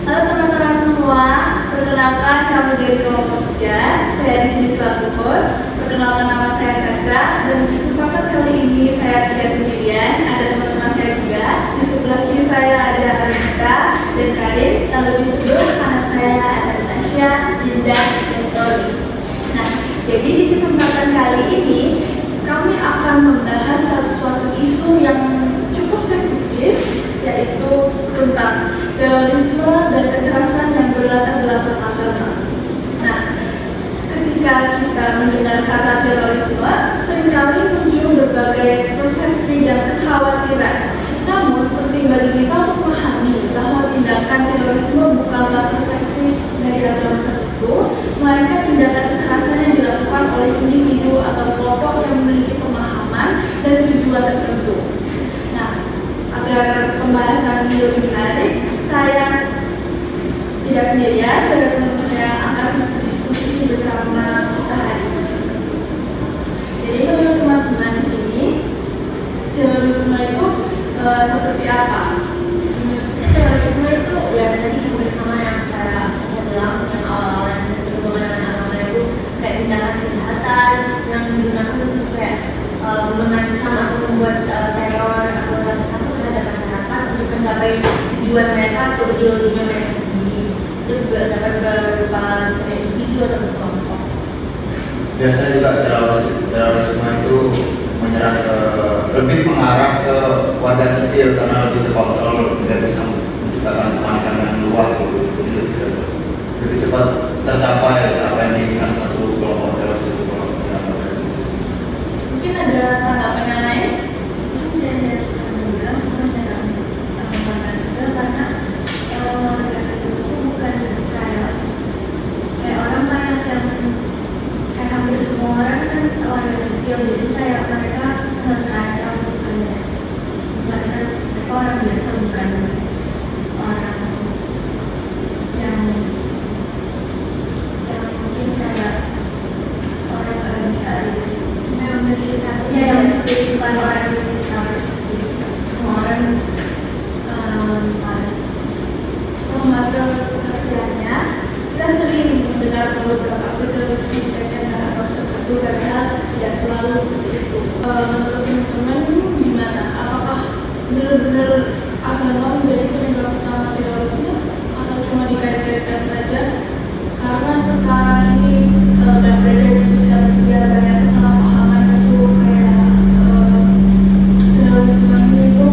Halo teman-teman semua, perkenalkan kami dari kelompok 3. Saya di sini selaku host. Perkenalkan nama saya Caca dan di kesempatan kali ini saya tidak sendirian, ada teman-teman saya juga. Di sebelah kiri saya ada Arita dan Karin, lalu di sebelah kanan saya ada Tasya, Dinda, dan Tori. Nah, jadi di kesempatan kali ini kami akan membahas suatu isu yang cukup sensitif, yaitu tentang terorisme dan kekerasan yang berlatar belakang agama. Nah, ketika kita mendengar kata terorisme, seringkali muncul berbagai persepsi dan kekhawatiran. Namun, penting bagi kita untuk memahami bahwa tindakan terorisme bukanlah persepsi dari agama tertentu, melainkan tindakan kekerasan yang dilakukan oleh individu atau kelompok yang memiliki pemahaman dan tujuan tertentu. Nah, agar pembahasan ini lebih menarik, saya tidak sendirian, saudara-saudara saya akan berdiskusi bersama kita hari ini. Jadi menurut teman-teman di sini, terorisme itu seperti apa? Menurut saya terorisme itu ya tadi hampir sama yang kayak saya bilang yang awal-awal yang berhubungan dengan agama itu kayak tindakan kejahatan yang digunakan untuk kayak mengancam atau membuat teror atau rasa takut terhadap masyarakat untuk mencapai tujuan mereka atau ideologinya mereka sendiri. Itu dapat berupa sesuatu individu atau kelompok. Biasanya juga terorisme itu menyerang lebih mengarah ke warga sipil karena lebih terkontrol, tidak bisa menciptakan kepanikan yang luas gitu. Jadi lebih cepat tercapai apa yang diinginkan satu kelompok teroris itu kalau warga sipil. Mungkin ada tanggapan yang lain? Dari kami bilang dalam warga sipil karena warga sipil itu bukan kayak orang banyak yang kayak hampir semua orang kan warga sipil, jadi kayak mereka terancam bukannya mereka orang biasa, bukan orang yang mungkin kayak orang nggak bisa memiliki status yang bukan orang yang memiliki status gitu. Semua orang ada. Menurut pengertiannya, kita sering mendengar beberapa aksi terorisme dikaitkan dengan agama tertentu, padahal tidak selalu seperti itu. Menurut teman-teman gimana? Apakah benar-benar agama menjadi penyebab utama terorisme atau cuma dikait-kaitkan saja? Karena sekarang ini berada di sosial media banyak kesalahpahaman itu kayak terorisme ini itu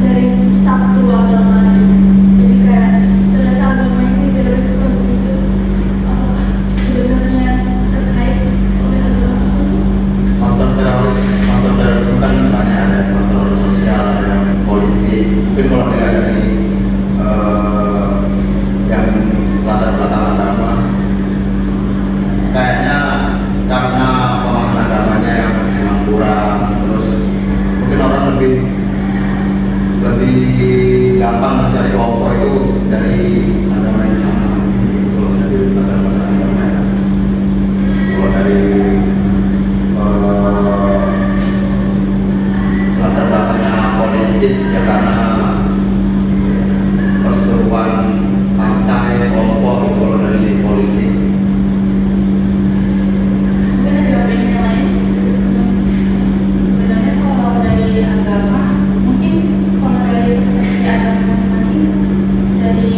dari satu agama. Jadi kayak ternyata agama ini terorisme begitu. Apakah sebenarnya terkait oleh agama tertentu? Faktor terorisme kan banyak, ada faktor sosial, ada politik. Mungkin kalau tidak dari yang latar belakang agama, kayaknya karena pemahaman agamanya yang memang kurang, terus mungkin orang lebih gampang mencari kelompok itu dari agama yang sama, kalau dari latar belakang agamanya. Kalau dari latar belakangnya politik ya karena perseteruan partai kelompok itu kalau dari politik. Mungkin ada opini yang lain? Sebenarnya kalau dari agama, mungkin kalau dari persepsi agama masing-masing, dari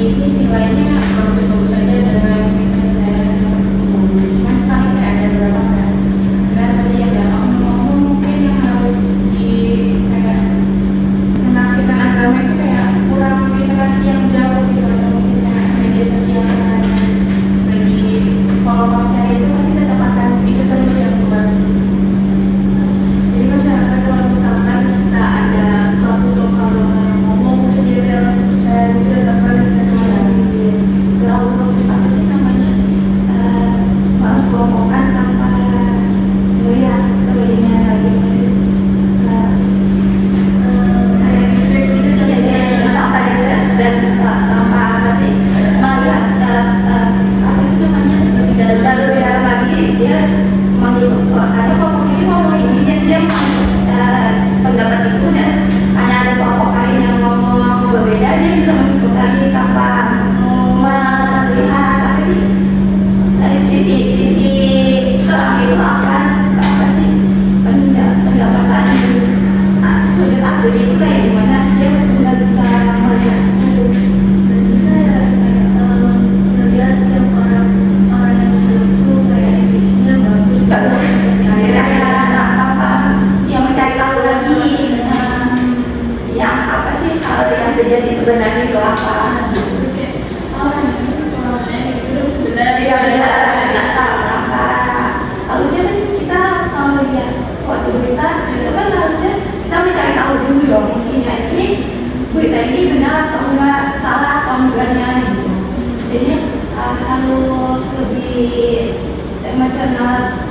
macam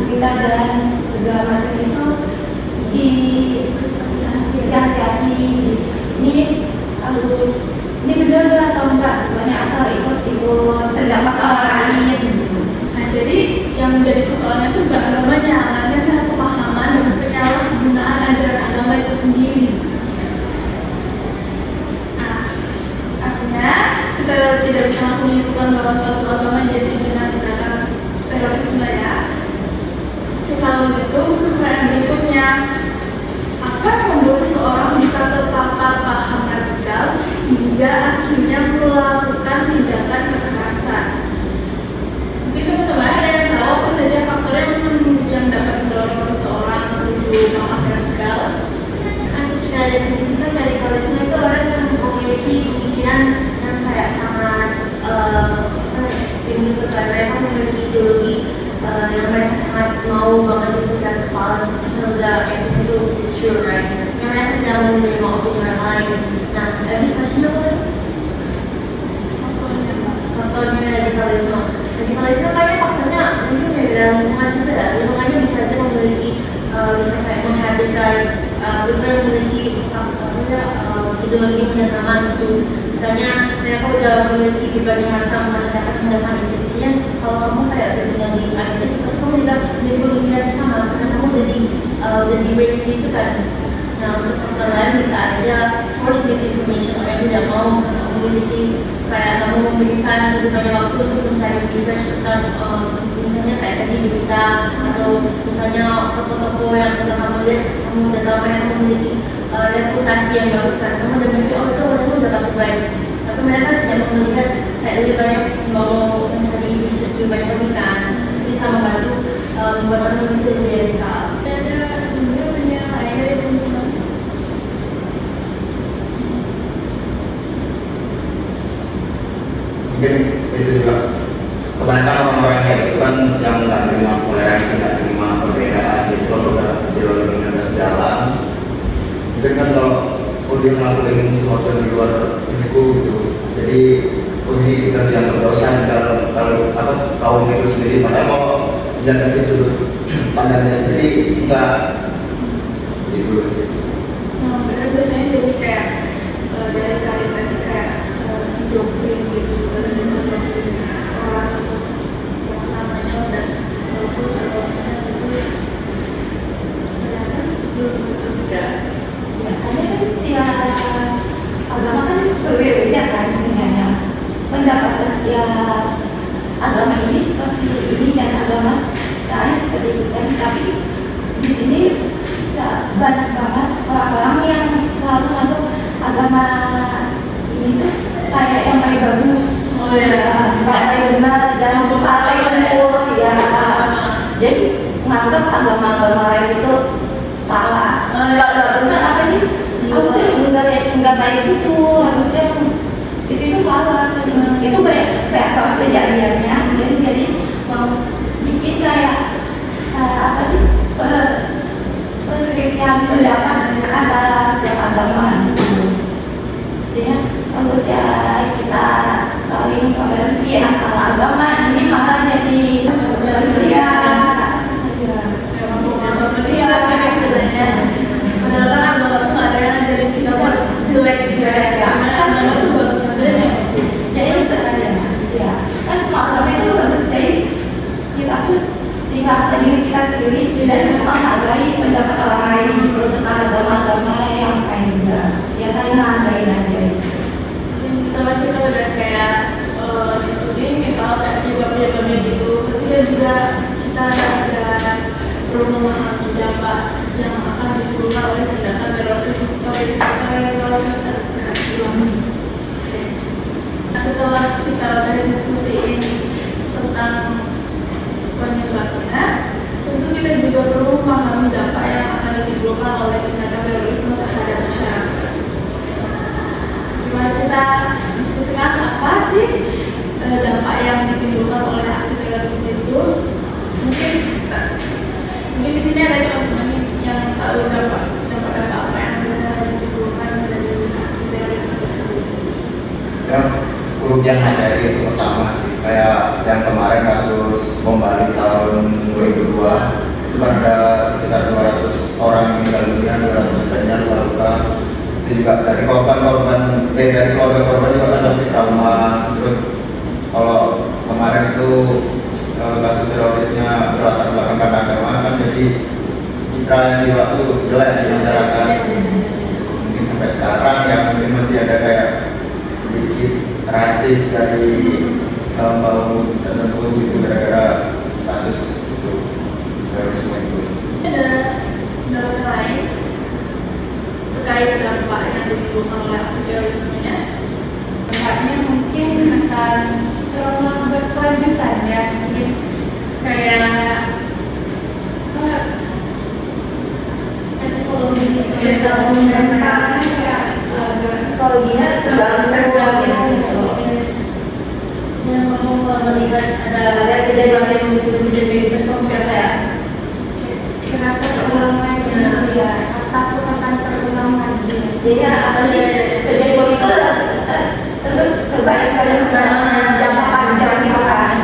berita dan segala macam itu di hati-hati. Ini harus ini benar nggak atau enggak, bukannya asal ikut pendapat orang lain. Nah, jadi yang menjadi persoalannya itu bukan agamanya, melainkan cara pemahaman dan penyalahgunaan ajaran agama itu sendiri. Nah, artinya kita tidak bisa langsung menyimpulkan bahwa suatu agama jadi dengan tindakan terorisme ya. Jadi kalau gitu, pertanyaan berikutnya, apa yang membuat seseorang bisa terpapar paham radikal hingga akhirnya melakukan tindakan kekerasan? Mungkin teman-teman ada yang tahu apa saja faktor yang dapat mendorong seseorang menuju paham radikal? Kan bisa definisikan radikalisme itu orang yang memiliki pemikiran yang kayak sangat ekstrim gitu kan. Mereka memiliki ideologi yang mereka sangat mau banget itu keras kepala, 100% udah yakin itu is true, right? Yang mereka tidak mau menerima opini orang lain. Nah, tadi questionnya apa? Faktornya radikalisme. Radikalisme banyak faktornya, mungkin dari lingkungan gitu ya. Lingkungannya bisa aja memiliki bisa kayak menghabitkan benar memiliki ideologi yang sama gitu. Misalnya mereka udah memiliki berbagai macam masyarakat yang udah fanatik. Jadinya kalau kamu kayak udah tinggal di akhir itu pasti kamu juga memiliki pemikiran yang sama karena kamu udah di race gitu kan. Nah, untuk faktor lain bisa aja force misinformation, orang yang tidak mau memiliki kayak kamu memberikan lebih banyak waktu untuk mencari research tentang misalnya kayak tadi berita atau misalnya toko-toko yang udah kamu lihat, kamu udah tahu yang kamu memiliki reputasi yang bagus kan, kamu udah mikir oh itu orangnya udah pasti baik, tapi mereka tidak mau melihat kayak lebih banyak mau mencari research lebih banyak lagi kan, itu bisa membantu membuat orang memikir lebih radikal. Ada juga penilaian lain dari teman-teman. Mungkin itu juga kebanyakan orang-orang yang itu kan yang nggak terima toleransi, nggak terima perbedaan. Jadi kalau udah ideologi udah sejalan, mungkin kan kalau dia melakukan sesuatu yang di luar iniku gitu, jadi ini udah dianggap dosa kalau kaum itu sendiri. Padahal kalau dilihat dari sudut pandangnya sendiri enggak gitu sih. Nah, benar biasanya jadi kayak dari kali tadi kayak didoktrin gitu, ada doktrin orang itu yang namanya udah bagus atau itu ternyata belum tentu juga. Ya, ada kan setiap agama kan berbeda kan ininya. Pendapat setiap agama ini seperti ini dan agama lain seperti itu kan. Tapi di sini banyak banget orang-orang yang selalu menganggap agama ini tuh kayak yang paling bagus. Oh ya, paling benar dan paling benar ya. Jadi menganggap agama-agama lain itu salah. Enggak benar apa sih? Harusnya enggak kayak gitu. Harusnya itu salah. Itu banyak banget kejadiannya. Jadi mau bikin kayak apa sih? Perselisihan pendapat antara setiap agama gitu. Jadi harusnya kita saling toleransi antara agama. Ini malah jadi Berarti ya kan istilahnya padahal kan agama tuh nggak ada yang ngajarin kita buat jelek gitu ya. Sebenarnya agama tuh bagus sebenarnya. jadi ya kan semua agama itu bagus. Jadi kita tuh tinggal ke diri kita sendiri dan menghargai pendapat orang lain gitu tentang agama-agama yang lain juga. Ya saling menghargai aja. Setelah kita udah kayak diskusi misal kayak penyebab-penyebabnya gitu, ketika juga kita ada perlu memahami dampak yang akan ditimbulkan oleh tindakan terorisme. Setelah kita udah diskusiin tentang penyebabnya, tentu kita juga perlu memahami dampak yang akan ditimbulkan oleh tindakan terorisme terhadap masyarakat. Gimana kita diskusikan apa sih dampak yang ditimbulkan oleh aksi terorisme itu? Mungkin di sini ada teman-teman yang tahu dampak apa yang bisa ditimbulkan dari aksi terorisme tersebut. Ya, yang materi itu pertama sih, kayak yang kemarin kasus bom Bali tahun 2002 itu kan ada sekitar 200 orang yang meninggal dunia, 200 lainnya luka luka. Itu juga dari dari keluarga korban juga kan pasti trauma. Terus kalau kemarin itu kasus terorisnya berlatar belakang agama kan, jadi citra yang dibuat tuh jelek di masyarakat. Mungkin sampai sekarang ya mungkin masih ada kayak sedikit rasis dari kaum tertentu itu gara-gara kasus itu terorisme itu. Ada pendapat lain terkait dampak yang ditimbulkan oleh aksi terorismenya. Dampaknya mungkin akan trauma berkelanjutan ya, mungkin kayak psikologi gitu ya, psikologinya terganggu gitu. Saya ngomong kalau melihat ada kejadian yang menjadi contoh kayak kerasa terulang lagi, Iya. takut akan terulang lagi. Jadi apa sih terjadi bom itu terus terbanyak jangka panjang gitu kan.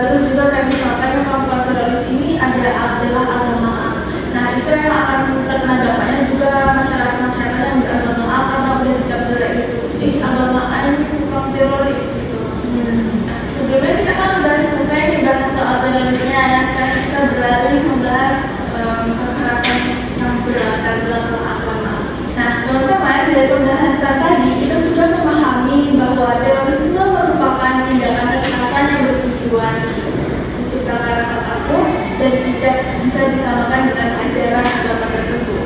Terus juga kayak misalkan yang melakukan teroris ini adalah agama A. Nah itu yang akan terkena dampaknya juga masyarakat yang beragama A, karena udah dicap jelek gitu. Agama A ini tukang teroris gitu. Sebelumnya kita kan udah selesai nih bahas soal terorisnya, ya sekarang kita beralih membahas kekerasan yang berlatar belakang agama. Nah teman-teman, dari pembahasan tadi kita sudah memahami bahwa terorisme merupakan tindakan kekerasan yang bertujuan menciptakan rasa takut dan tidak bisa disamakan dengan ajaran agama tertentu.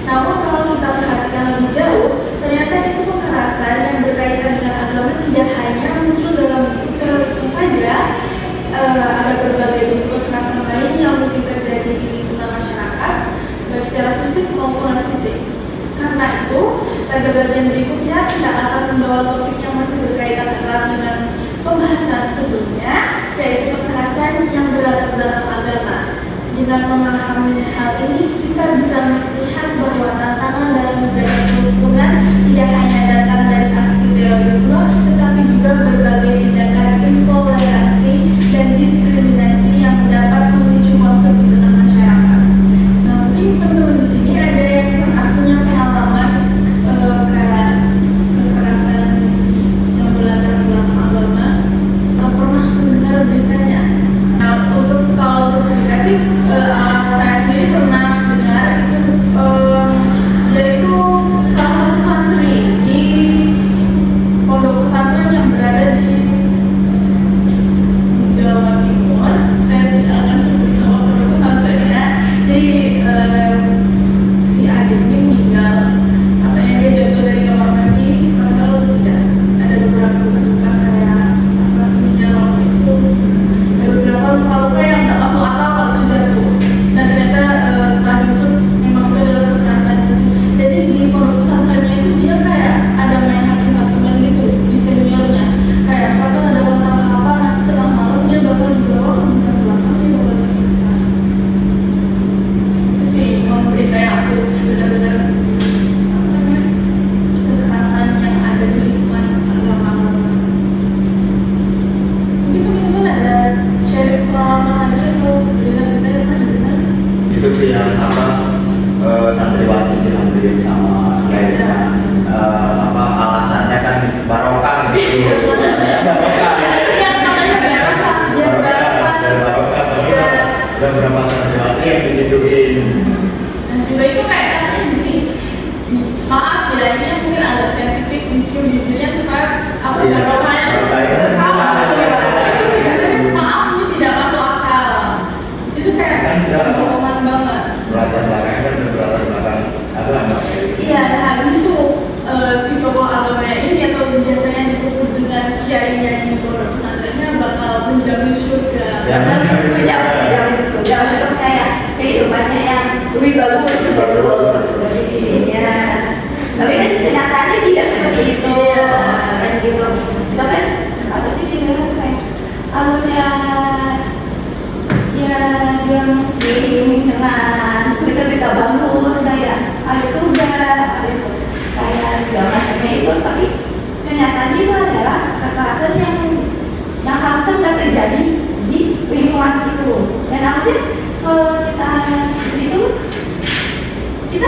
Namun kalau kita perhatikan lebih jauh, ternyata isu kekerasan yang berkaitan dengan agama tidak hanya muncul dalam bentuk terorisme saja. Ada berbagai bentuk kekerasan lain yang mungkin terjadi di lingkungan masyarakat, baik secara fisik maupun non fisik. Karena itu, pada bagian berikutnya kita akan membawa topik yang masih berkaitan erat dengan pembahasan sebelumnya, yaitu kekerasan yang berlatar belakang agama. Dengan memahami hal ini, kita bisa melihat bahwa tantangan dalam menjaga kerukunan tidak hanya datang dari aksi terorisme, tetapi juga berbagai tindakan intoleransi dan diskriminasi yang dapat memicu konflik di tengah masyarakat. Nah, mungkin teman-teman di sini ada yang punya pengalaman kayak kekerasan yang berlatar belakang agama, atau pernah mendengar beritanya. Nah, kalau untuk berita sih, saya sendiri pernah dengar itu, yaitu salah satu santri di pondok pesantren yang berada di Jawa Timur. Saya tidak akan sebut nama pondok pesantrennya. Jadi si adik ini meninggal, katanya dia jatuh dari kamar mandi, padahal tidak. Ada beberapa bekas-bekas kayak minyak itu, ada beberapa luka-luka yang tak masuk akal kalau itu jatuh. Dan ternyata setelah diusut memang itu adalah kekerasan di situ. Jadi di pondok pesantrennya itu dia kayak ada main hakim-hakiman gitu di seniornya. Kayak misalkan ada masalah apa, nanti tengah malam dia bakal dibawa ke bidang belakang, dia bakal disiksa. Itu sih berita yang aku benar-benar apa namanya, kekerasan yang ada di lingkungan agama. Mungkin teman-teman ada sharing pengalaman lagi atau berita-berita yang pernah didengar? Itu sih yang santriwati diambil sama kiainya. Alasannya kan barokah gitu. Barokah ya. Yang katanya berapa? Biar berapa? Ada beberapa santriwati yang digituin. Dan juga itu kayak katanya gini, maaf ya, ini mungkin agak sensitif dicium bibirnya supaya apa Iya. barokahnya tuh kalah. Maaf, ini tidak masuk akal. Itu kayak Kan udah. bohongan banget. Berlatar belakangnya kan berlatar belakang agama. Iya, nah habis itu si tokoh agamanya ini atau biasanya disebut dengan kiainya di pondok pesantrennya bakal menjamin surga. Ya, Jangan itu kayak kehidupannya yang lebih bagus ya. Tapi kan kenyataannya tidak seperti itu kan gitu. Kita kan apa sih dibilang kayak harusnya ya dia diiming dengan berita-berita bagus kayak ada surga, ada kayak segala macamnya itu, tapi kenyataannya itu adalah kekerasan yang harusnya nggak terjadi di lingkungan itu. Dan harusnya kalau kita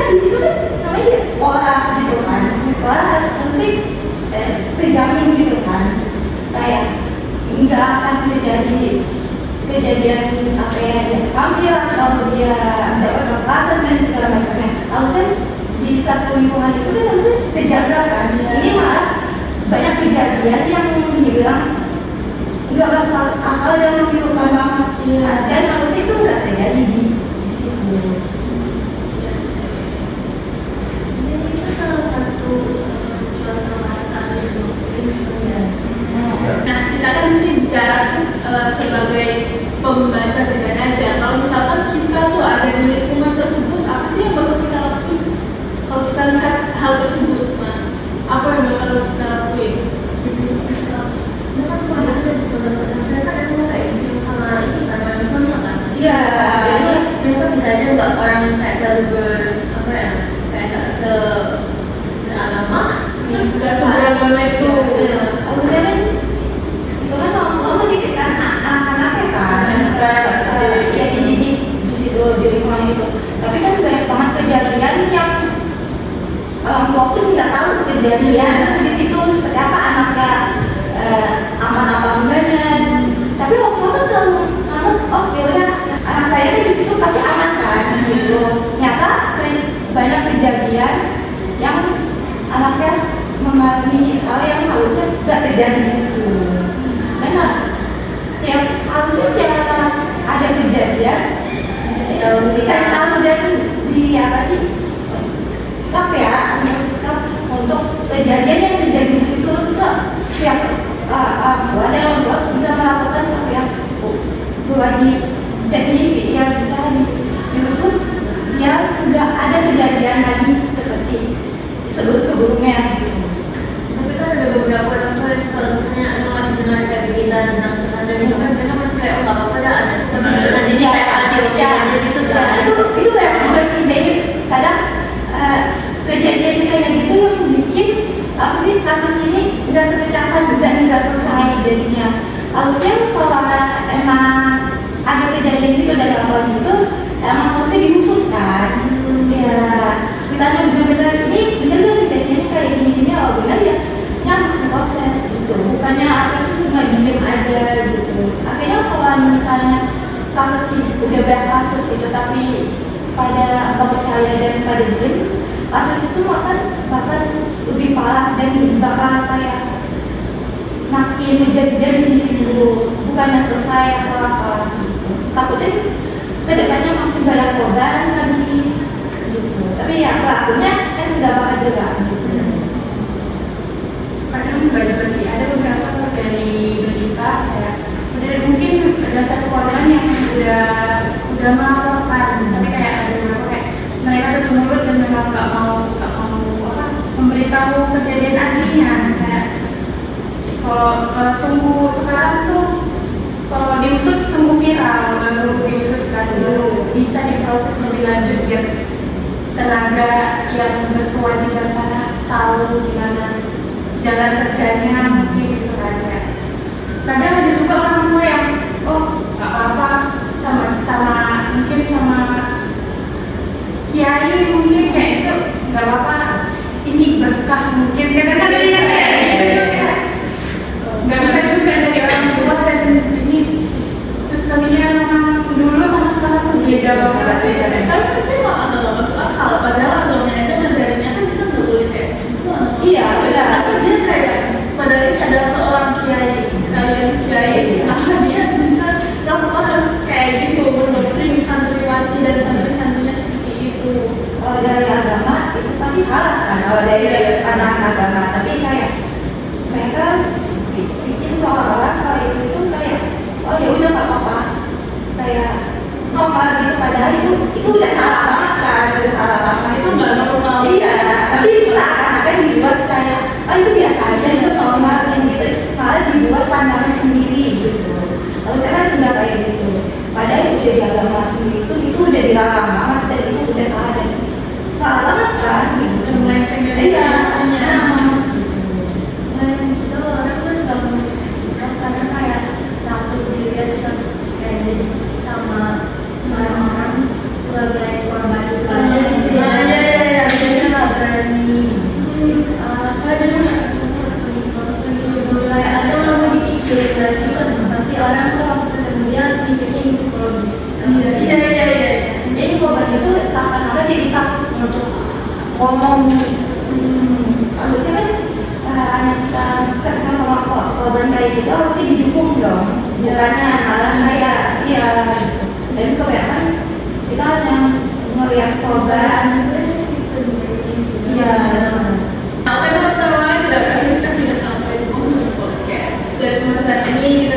di situ kan namanya ya sekolah gitu kan, di sekolah harusnya terjamin gitu kan, kayak nggak akan terjadi kejadian apa ya, dia ambil atau dia dapat kekerasan dan segala macamnya. Harusnya di satu lingkungan itu kan harusnya terjaga kan. Ini malah banyak kejadian yang dibilang nggak masuk akal dan memilukan banget. Dan harusnya itu nggak terjadi di situ. Jadi itu salah satu contoh kasus doktrin sebenarnya. Nah, kita kan di sini bicara sebagai pembaca beritanya aja. Kalau misalkan kita tuh ada di lingkungan tersebut, apa sih yang bakal kita lakuin? Kalau kita lihat hal tersebut, apa yang bakal kita lakuin? Itu kan kalau misalnya di pondok pesantren kan emang kayak dikirim sama itu kan handphone kan. Iya. Jadi mereka bisa aja nggak orang yang kayak terlalu apa ya, kayak nggak seagama. Nggak seberagama itu. Harusnya kan itu kan mau mendidikkan anak-anaknya kan, ya dididik di situ di lingkungan itu. Tapi kan banyak banget kejadian yang orang tua pun nggak tahu kejadian di situ seperti apa anaknya, aman apa enggaknya. Tapi orang tua kan selalu nganggap, oh ya udah anak saya kan di situ pasti aman kan gitu. Nyata banyak kejadian yang anaknya mengalami hal yang harusnya nggak terjadi di situ. Karena harusnya setiap ada kejadian dikasih tahu dan di apa sih sikap ya, untuk kejadian yang terjadi di situ ke pihak orang tua, dan orang tua bisa melakukan apa yang berwajib dan ini yang bisa diusut ya nggak ada kejadian lagi seperti sebelumnya gitu. Tapi kan ada beberapa orang tua yang kalau misalnya emang masih dengar kayak berita tentang pesantren itu kan mereka masih kayak oh nggak apa-apa dah anak kita masih pesantren ini kayak kasih opini gitu kan. Itu banyak juga sih, jadi kadang kejadian kayak gitu yang bikin apa sih kasus ini nggak terpecahkan dan nggak selesai jadinya. Harusnya kalau emang ada kejadian gitu dan awal gitu emang harusnya diusut kan. Ya ditanya benar-benar ini benar nggak kejadian kayak gini oh benar ya, ini harus diproses gitu, bukannya apa sih cuma diem aja gitu. Akhirnya kalau misalnya kasus ini udah banyak kasus itu tapi pada nggak percaya dan pada diem, kasus itu bahkan lebih parah dan bakal kayak makin menjadi di situ, bukannya selesai atau apa gitu. Takutnya kedepannya makin banyak korban lagi gitu. Tapi ya pelakunya kan nggak bakal jelas gitu. Kadang juga sih ada beberapa dari berita kayak mungkin ada satu korban yang udah melaporkan, tapi kayak ada beberapa kayak mereka tutup mulut dan memang nggak mau apa memberitahu kejadian aslinya. Kayak kalau tunggu sekarang tuh kalau diusut tunggu viral baru diusut kan, baru bisa diproses lebih lanjut biar tenaga yang berkewajiban sana tahu gimana jalan kerjanya mungkin gitu kan ya. Kadang ada juga orang tua yang oh nggak apa-apa sama mungkin sama kiai mungkin kayak itu nggak apa-apa, ini berkah mungkin kadang-kadang ya kayak gitu ya. Nggak bisa juga dari orang tua dan ini pemikiran orang dulu sama sekarang tuh beda banget. Tapi memang agak nggak masuk akal. Padahal agamanya aja ngajarinnya kan kita nggak boleh kayak gitu. Iya benar. Dia kayak padahal ini adalah seorang kiai, sekalian kiai. Maka dia bisa melakukan hal kayak gitu, mendoktrin santriwati dan santri-santrinya seperti itu. Kalau dari agama itu pasti salah kan, kalau dari anak agama. Tapi kayak mereka bikin seolah-olah kalau itu kayak oh ya udah nggak apa-apa, kayak normal gitu. Padahal itu udah salah banget kan, udah salah banget. Itu nggak normal. Iya, tapi itu akan dibuat kayak oh itu biasa aja, itu normal dan gitu, malah dibuat pandangan sendiri gitu. Harusnya kan nggak kayak gitu. Padahal itu udah di agama sendiri itu udah dilarang banget dan itu udah salah dan salah banget kan gitu. Dan melenceng dari Iya, biasanya. Mereka orang kalau kita dia mikirnya itu kalau Iya. Jadi korban itu seakan-akan jadi takut untuk ngomong. Harusnya kan anak kita ketemu sama korban kayak gitu harusnya didukung dong, bukannya malah kayak iya gitu. Dan kebanyakan kita hanya ngeliat korban. Iya. Nah, oke teman-teman, tidak berarti kita sudah sampai di ujung podcast. Dan pembahasan ini